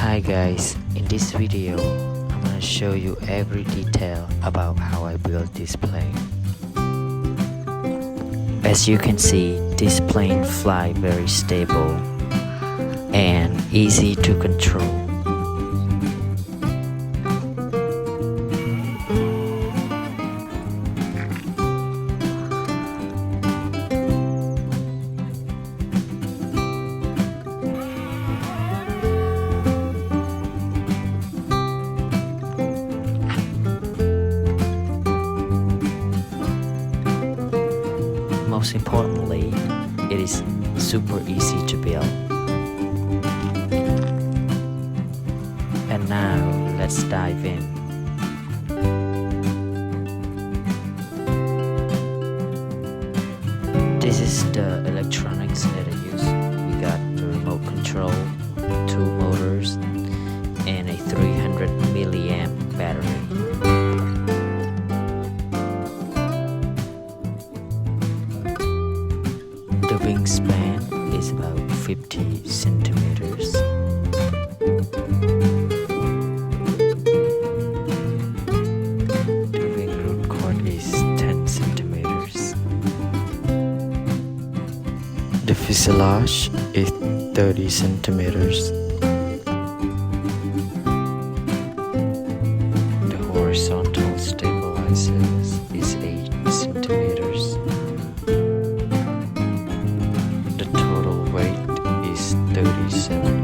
Hi guys, in this video I'm gonna show you every detail about how I built this plane. As you can see, this plane fly very stable and easy to control. Most importantly, it is super easy to build. And now, let's dive in. This is the electronics that I use. We got the remote control, 2 motors, and a 300 milliamp battery. The wingspan is about 50 centimeters. The wing root chord is 10 centimeters. The fuselage is 30 centimeters. The horizontal stabilizers is 8 centimeters. The total weight is 37